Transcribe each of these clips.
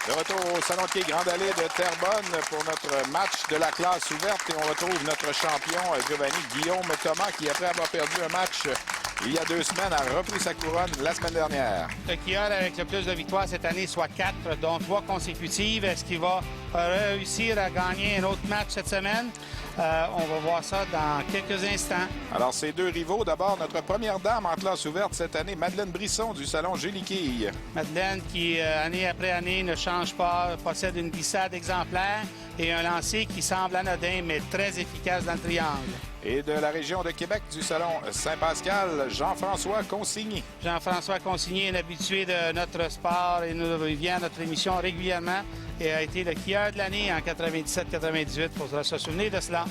De retour au Salon de quai Grande Allée de Terrebonne pour notre match de la classe ouverte. Et on retrouve notre champion Giovanni Guillaume Thomas qui, après avoir perdu un match il y a 2 semaines, a repris sa couronne la semaine dernière. Le skieur avec le plus de victoires cette année, soit 4, dont 3 consécutives. Est-ce qu'il va réussir à gagner un autre match cette semaine? On va voir ça dans quelques instants. Alors, ces deux rivaux, d'abord, notre première dame en classe ouverte cette année, Madeleine Brisson du Salon Julie Quille. Madeleine qui, année après année, ne change pas, possède une glissade exemplaire et un lancer qui semble anodin, mais très efficace dans le triangle. Et de la région de Québec du Salon Saint-Pascal, Jean-François Consigny. Jean-François Consigny, un habitué de notre sport et il vient à notre émission régulièrement et a été le skieur de l'année en 97-98. Il faudra se souvenir de cela.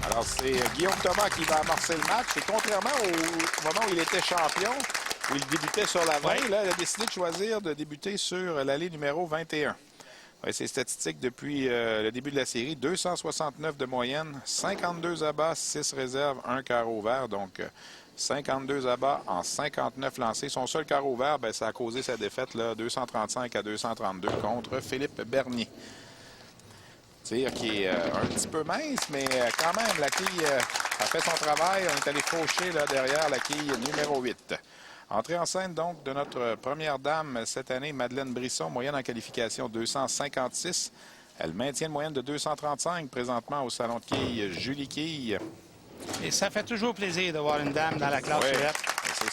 Alors, c'est Guillaume Thomas qui va amorcer le match. Et contrairement au moment où il était champion, où il débutait sur la 20, là, il a décidé de choisir de débuter sur l'allée numéro 21. Ouais, ses statistiques depuis le début de la série, 269 de moyenne, 52 abats, 6 réserves, 1 carreau vert. Donc, 52 abats en 59 lancés. Son seul carreau vert, ben, ça a causé sa défaite, là, 235 à 232 contre Philippe Bernier. Tir qui est un petit peu mince, mais quand même, la quille a fait son travail. On est allé faucher là, derrière la quille numéro 8. Entrée en scène, donc, de notre première dame cette année, Madeleine Brisson, moyenne en qualification 256. Elle maintient une moyenne de 235 présentement au Salon de quilles Julie Quille. Et ça fait toujours plaisir de voir une dame dans la classe ouverte.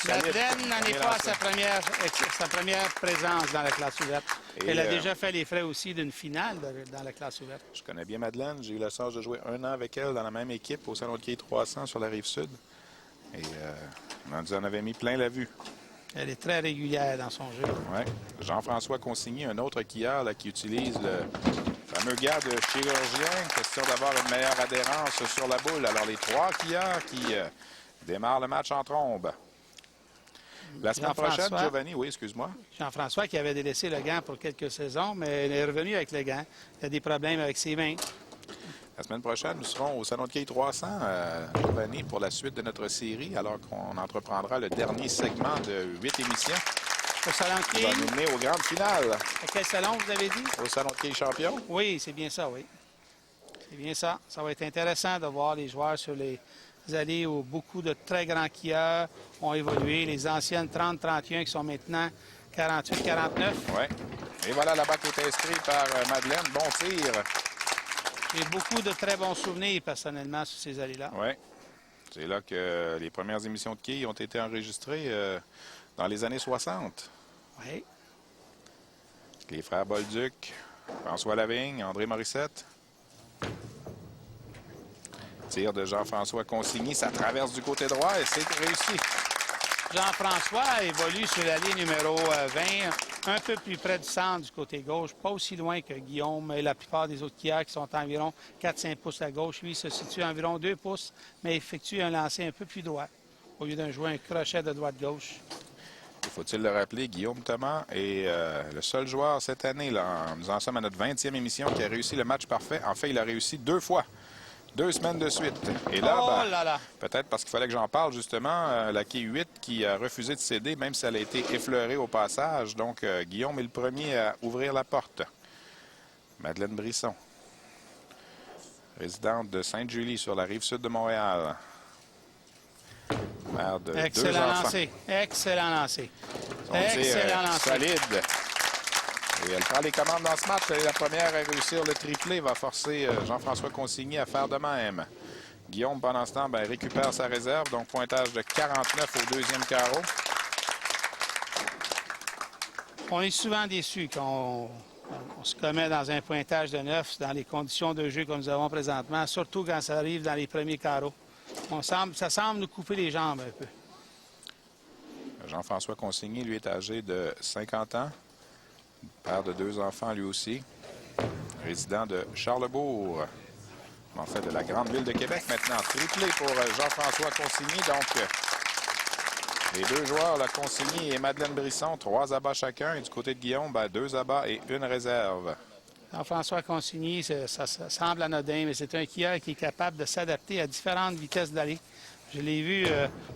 Madeleine n'en est pas à sa première présence dans la classe ouverte. Elle a déjà fait les frais aussi d'une finale dans la classe ouverte. Je connais bien Madeleine. J'ai eu la chance de jouer 1 an avec elle dans la même équipe au Salon de quilles 300 sur la Rive-Sud. Et on en avait mis plein la vue. Elle est très régulière dans son jeu. Oui. Jean-François Consigny, un autre quilleur là, qui utilise le fameux gars de chirurgien. Question d'avoir une meilleure adhérence sur la boule. Alors, les 3 quilleurs qui démarrent le match en trombe. La semaine prochaine, Giovanni, oui, excuse-moi. Jean-François qui avait délaissé le gant pour quelques saisons, mais il est revenu avec le gant. Il a des problèmes avec ses mains. La semaine prochaine, nous serons au Salon de quilles 300, Giovanni, pour la suite de notre série, alors qu'on entreprendra le dernier segment de 8 émissions. Au Salon de quilles. Qui va nous mener aux grandes finales. À quel salon, vous avez dit? Au Salon de quilles champion. Oui, c'est bien ça, oui. C'est bien ça. Ça va être intéressant de voir les joueurs sur les allées où beaucoup de très grands quilleurs ont évolué. Les anciennes 30-31 qui sont maintenant 48-49. Oui. Et voilà la balle qui est inscrite par Madeleine. Bon tir. J'ai beaucoup de très bons souvenirs personnellement sur ces allées-là. Oui. C'est là que les premières émissions de quilles ont été enregistrées dans les années 60. Oui. Les frères Bolduc, François Lavigne, André Morissette. Tir de Jean-François Consigny, ça traverse du côté droit et c'est réussi. Jean-François évolue sur l'allée numéro 20, un peu plus près du centre du côté gauche, pas aussi loin que Guillaume et la plupart des autres quilleurs qui sont environ 4-5 pouces à gauche. Lui, il se situe à environ 2 pouces, mais effectue un lancer un peu plus droit, au lieu d'un jouer un crochet de droite-gauche. Faut-il le rappeler, Guillaume Thomas est le seul joueur cette année, là, nous en sommes à notre 20e émission, qui a réussi le match parfait. En fait, il a réussi 2 fois. 2 semaines de suite. Et là, peut-être parce qu'il fallait que j'en parle, justement, la quille 8 qui a refusé de céder, même si elle a été effleurée au passage. Donc, Guillaume est le premier à ouvrir la porte. Madeleine Brisson, résidente de Sainte-Julie, sur la Rive-Sud de Montréal. Mère de 2 enfants. Excellent lancé. Excellent lancé. Excellent lancé. Solide. Et elle prend les commandes dans ce match. Elle est la première à réussir le triplé. Va forcer Jean-François Consigny à faire de même. Guillaume, pendant ce temps, récupère sa réserve. Donc, pointage de 49 au 2e carreau. On est souvent déçus quand on se commet dans un pointage de 9 dans les conditions de jeu que nous avons présentement, surtout quand ça arrive dans les premiers carreaux. Ça semble nous couper les jambes un peu. Jean-François Consigny, lui, est âgé de 50 ans. Père de 2 enfants, lui aussi. Résident de Charlebourg. En fait, de la grande ville de Québec maintenant. Triplé pour Jean-François Consigny. Donc, les 2 joueurs, là, Consigny et Madeleine Brisson, 3 abats chacun. Et du côté de Guillaume, 2 abats et 1 réserve. Jean-François Consigny, ça semble anodin, mais c'est un quilleur qui est capable de s'adapter à différentes vitesses d'allée. Je l'ai vu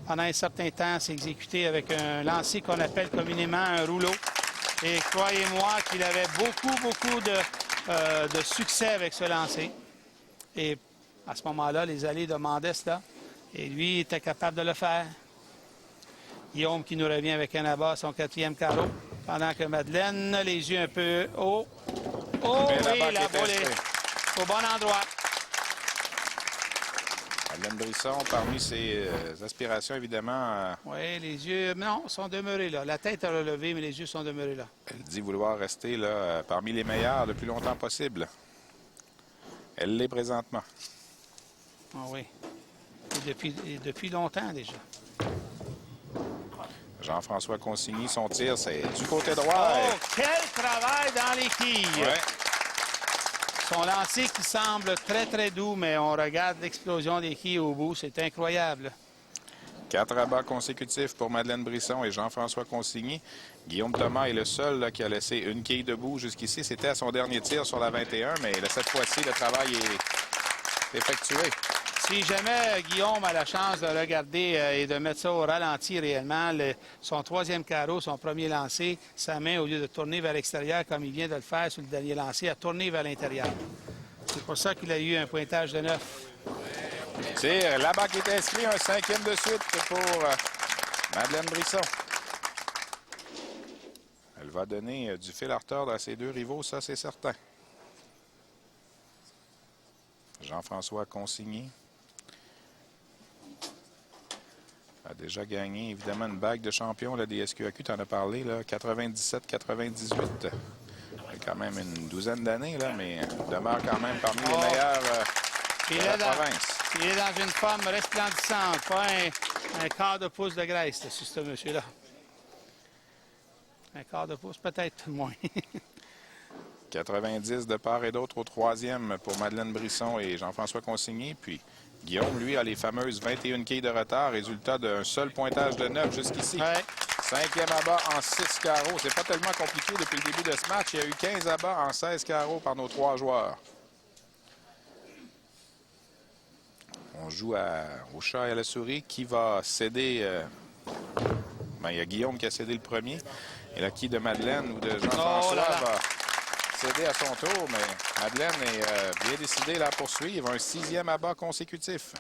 pendant un certain temps s'exécuter avec un lancer qu'on appelle communément un rouleau. Et croyez-moi qu'il avait beaucoup de succès avec ce lancer. Et à ce moment-là, les allées demandaient cela. Et lui était capable de le faire. Guillaume qui nous revient avec un abat à son 4e carreau. Pendant que Madeleine, les yeux un peu hauts. Oh oui, la boule est au bon endroit. Madeleine Brisson, parmi ses aspirations, évidemment... Oui, les yeux, non, sont demeurés là. La tête a relevé, mais les yeux sont demeurés là. Elle dit vouloir rester là, parmi les meilleurs le plus longtemps possible. Elle l'est présentement. Ah oui. Et depuis longtemps déjà. Jean-François Consigny, son tir, c'est du côté droit. Oh, quel travail dans les quilles! Ouais. Son lancer qui semble très doux, mais on regarde l'explosion des quilles au bout. C'est incroyable. 4 abats consécutifs pour Madeleine Brisson et Jean-François Consigny. Guillaume Thomas est le seul là, qui a laissé une quille debout jusqu'ici. C'était à son dernier tir sur la 21, mais là, cette fois-ci, le travail est effectué. Si jamais Guillaume a la chance de regarder et de mettre ça au ralenti réellement, son 3e carreau, son premier lancé, sa main, au lieu de tourner vers l'extérieur comme il vient de le faire sur le dernier lancé, a tourné vers l'intérieur. C'est pour ça qu'il a eu un pointage de 9. Tir, là-bas qui est inscrit, un 5e de suite pour Madeleine Brisson. Elle va donner du fil à retordre à ses 2 rivaux, ça c'est certain. Jean-François Consigny a déjà gagné, évidemment, une bague de champion, la DSQAQ, tu en as parlé, 97-98. Quand même une douzaine d'années, là, mais demeure quand même parmi les meilleurs de la province. Il est dans une forme resplendissante, pas un quart de pouce de graisse, sur ce monsieur-là. Un quart de pouce, peut-être moins. 90 de part et d'autre au 3e pour Madeleine Brisson et Jean-François Consigny. Puis Guillaume, lui, a les fameuses 21 quilles de retard, résultat d'un seul pointage de 9 jusqu'ici. Ouais. 5e abat en 6 carreaux. C'est pas tellement compliqué depuis le début de ce match. Il y a eu 15 abats en 16 carreaux par nos 3 joueurs. On joue au chat et à la souris. Qui va céder? Il y a Guillaume qui a cédé le premier. Et la quille de Madeleine ou de Jean-François va céder à son tour. Mais Madeleine est bien décidée là, à poursuivre. Un 6e abat consécutif.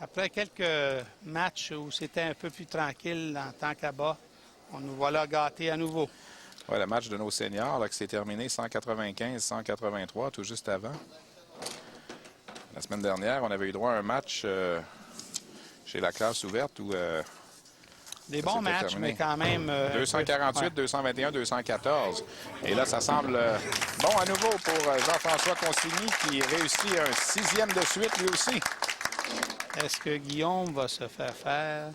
Après quelques matchs où c'était un peu plus tranquille en tant qu'abat, on nous voilà gâtés à nouveau. Oui, le match de nos seniors là, qui s'est terminé 195-183 tout juste avant. La semaine dernière, on avait eu droit à un match chez la classe ouverte où... des bons matchs, mais quand même... 248, ouais. 221, 214. Et là, ça semble bon à nouveau pour Jean-François Consigny qui réussit un 6e de suite lui aussi. Est-ce que Guillaume va se faire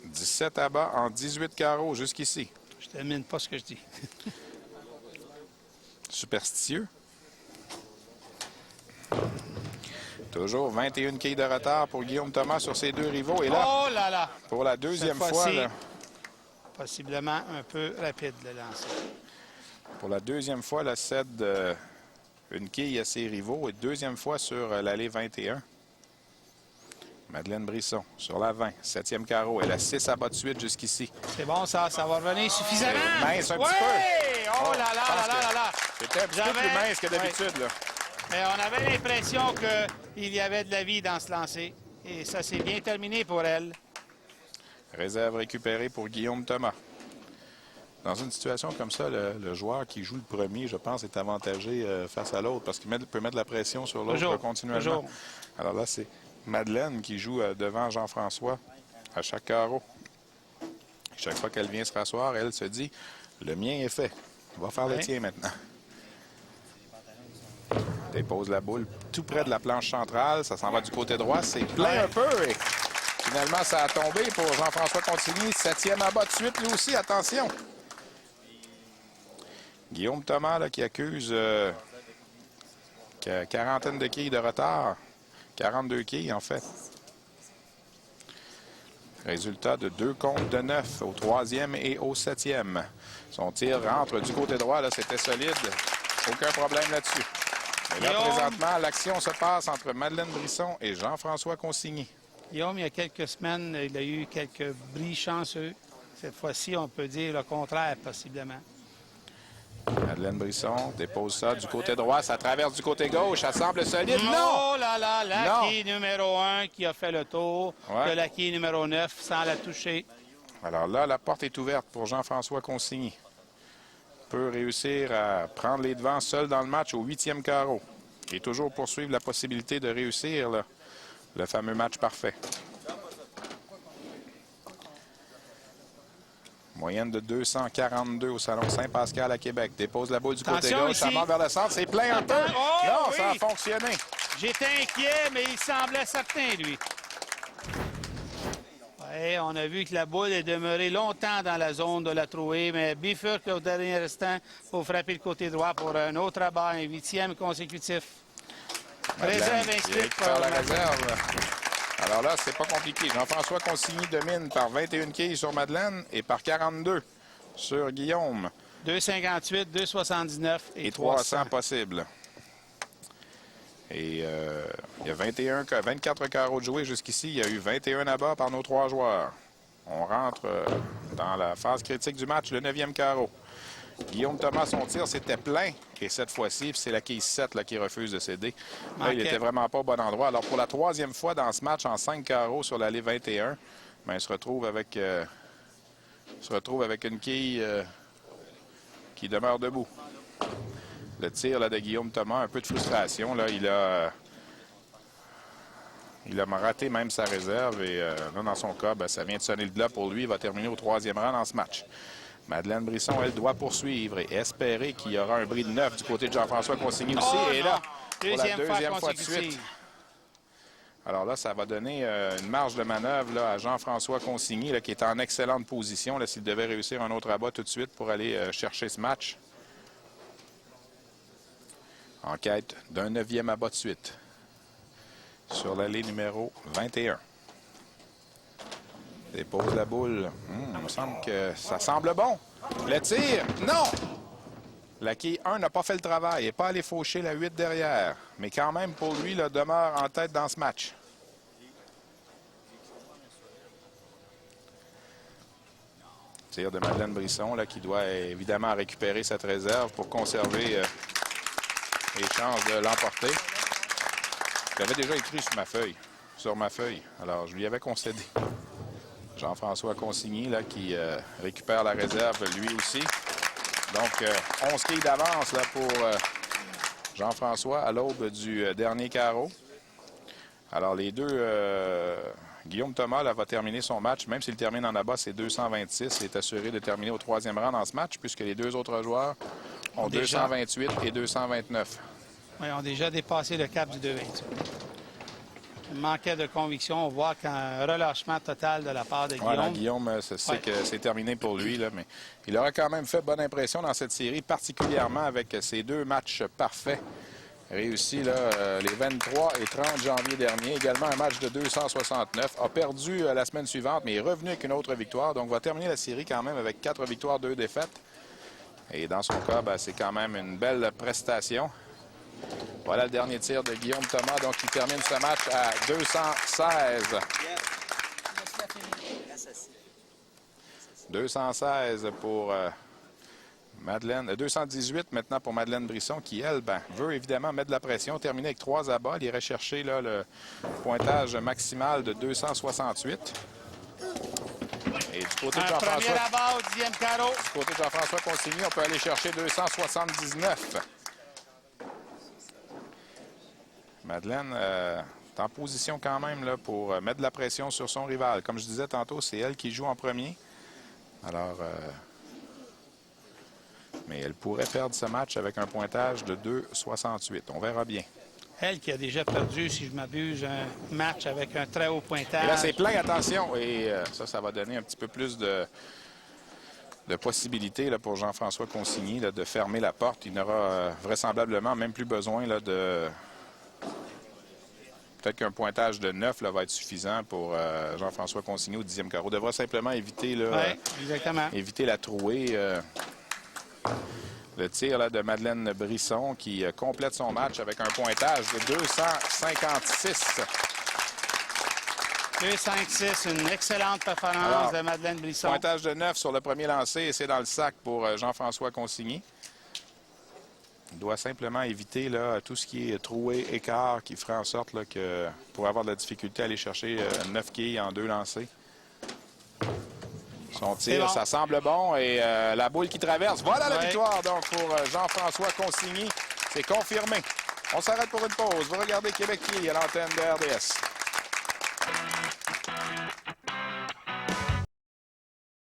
17 abats en 18 carreaux jusqu'ici. Je ne termine pas ce que je dis. Superstitieux. Toujours 21 quilles de retard pour Guillaume Thomas sur ses 2 rivaux. Et là, oh là là! Pour la deuxième fois... Là, possiblement un peu rapide le lancer. Pour la deuxième fois, elle cède une quille à ses rivaux. Et deuxième fois sur l'allée 21. Madeleine Brisson sur la 20, 7e carreau. Elle a 6 abats de suite jusqu'ici. C'est bon, ça va revenir suffisamment. Mince un petit peu. Oh là là. C'était un petit peu plus mince que d'habitude. Ouais. Mais on avait l'impression qu'il y avait de la vie dans ce lancer. Et ça s'est bien terminé pour elle. Réserve récupérée pour Guillaume Thomas. Dans une situation comme ça, le joueur qui joue le premier, je pense, est avantagé face à l'autre parce qu'il peut mettre la pression sur l'autre continuellement. Toujours. Alors là, c'est Madeleine qui joue devant Jean-François à chaque carreau. Chaque fois qu'elle vient se rasseoir, elle se dit « Le mien est fait. On va faire le tien maintenant. » Dépose la boule tout près de la planche centrale. Ça s'en va du côté droit. C'est plein un peu. Et finalement, ça a tombé pour Jean-François Consigny. 7e abat de suite, lui aussi. Attention. Guillaume Thomas là, qui accuse qui a quarantaine de quilles de retard. 42 quilles, en fait. Résultat de 2 comptes de 9 au 3e et au 7e. Son tir rentre du côté droit. C'était solide. Aucun problème là-dessus. Et là, présentement, l'action se passe entre Madeleine Brisson et Jean-François Consigny. Guillaume, il y a quelques semaines, il a eu quelques bris chanceux. Cette fois-ci, on peut dire le contraire, possiblement. Madeleine Brisson dépose ça du côté droit. Ça traverse du côté gauche. Ça semble solide. Non! Oh là là, Lackey numéro 1 qui a fait le tour. Ouais. De Lackey numéro 9 sans la toucher. Alors là, la porte est ouverte pour Jean-François Consigny. Peut réussir à prendre les devants seul dans le match au 8e carreau. Et toujours poursuivre la possibilité de réussir là, le fameux match parfait. Moyenne de 242 au Salon Saint-Pascal à Québec. Dépose la boule du côté Attention gauche, ça ici. monte vers le centre. C'est plein un peu. Oh, Non, oui. ça a fonctionné. J'étais inquiet, mais il semblait certain, lui. Ouais, on a vu que la boule est demeurée longtemps dans la zone de la trouée, mais bifurque au dernier instant pour frapper le côté droit pour un autre abat, un 8e consécutif. Réserve inscrite par la réserve. Alors là, c'est pas compliqué. Jean-François Consigny domine par 21 quilles sur Madeleine et par 42 sur Guillaume. 2,58, 2,79 et 300 possibles. Et il y a 24 carreaux de joués jusqu'ici. Il y a eu 21 abats par nos 3 joueurs. On rentre dans la phase critique du match, le 9e carreau. Guillaume Thomas, son tir, c'était plein. Et cette fois-ci, c'est la quille 7 là, qui refuse de céder. Là, il n'était vraiment pas au bon endroit. Alors, pour la 3e fois dans ce match, en 5 carreaux sur l'allée 21, ben, il se retrouve avec une quille qui demeure debout. Le tir là, de Guillaume Thomas, un peu de frustration. Là, il a raté même sa réserve. Et là, dans son cas, ben, ça vient de sonner le glas pour lui. Il va terminer au 3e rang dans ce match. Madeleine Brisson, elle doit poursuivre et espérer qu'il y aura un bris de 9 du côté de Jean-François Consigny aussi. Oh, et là, pour la deuxième fois de suite. Alors là, ça va donner une marge de manœuvre là, à Jean-François Consigny, là, qui est en excellente position s'il devait réussir un autre abat tout de suite pour aller chercher ce match. En quête d'un 9e abat de suite sur l'allée numéro 21. Dépose la boule. Il me semble que ça semble bon. Le tir, non! La quille 1 n'a pas fait le travail. Il n'est pas allé faucher la 8 derrière. Mais quand même, pour lui, il demeure en tête dans ce match. Tir de Madeleine Brisson, là, qui doit évidemment récupérer cette réserve pour conserver les chances de l'emporter. J'avais déjà écrit sur ma feuille. Alors, je lui avais concédé. Jean-François Consigny là, qui récupère la réserve lui aussi. Donc, 11 quilles d'avance là, pour Jean-François à l'aube du dernier carreau. Alors, les deux... Guillaume Thomas là, va terminer son match. Même s'il termine en abat, c'est 226. Il est assuré de terminer au 3e rang dans ce match puisque les deux autres joueurs ont 228 et 229. Oui, ils ont déjà dépassé le cap du 2,28. Il manquait de conviction. On voit qu'un relâchement total de la part de Guillaume. Voilà, Guillaume sait que c'est terminé pour lui, là, mais il aura quand même fait bonne impression dans cette série, particulièrement avec ses 2 matchs parfaits réussis là, les 23 et 30 janvier dernier. Également un match de 269. A perdu la semaine suivante, mais est revenu avec une autre victoire. Donc, va terminer la série quand même avec 4 victoires, 2 défaites. Et dans son cas, ben, c'est quand même une belle prestation. Voilà le dernier tir de Guillaume Thomas. Donc, il termine ce match à 216. 216 pour Madeleine. 218 maintenant pour Madeleine Brisson qui, elle, veut évidemment mettre de la pression. Terminer avec 3 abats. Il irait chercher là, le pointage maximal de 268. Et du côté de Jean-François... Premier abat au 10e carreau. Du côté de Jean-François Consigny, on peut aller chercher 279. Madeleine est en position quand même là, pour mettre de la pression sur son rival. Comme je disais tantôt, c'est elle qui joue en premier. Alors, mais elle pourrait perdre ce match avec un pointage de 2,68. On verra bien. Elle qui a déjà perdu, si je m'abuse, un match avec un très haut pointage. Et là, c'est plein, attention. Et ça va donner un petit peu plus de possibilités là, pour Jean-François Consigny là, de fermer la porte. Il n'aura vraisemblablement même plus besoin là, de... Peut-être qu'un pointage de 9 là, va être suffisant pour Jean-François Consigny au 10e carreau. Il devra simplement éviter, là, éviter la trouée. Le tir là, de Madeleine Brisson qui complète son match avec un pointage de 256. 2,56, une excellente performance de Madeleine Brisson. Pointage de 9 sur le premier lancé et c'est dans le sac pour Jean-François Consigny. Il doit simplement éviter là, tout ce qui est troué, écart, qui ferait en sorte là, que pour avoir de la difficulté à aller chercher 9 quilles en 2 lancers. Son tir, bon. ça semble bon. Et la boule qui traverse. Voilà la Ouais. victoire donc pour Jean-François Consigny. C'est confirmé. On s'arrête pour une pause. Vous regardez Québec qui à l'antenne de RDS.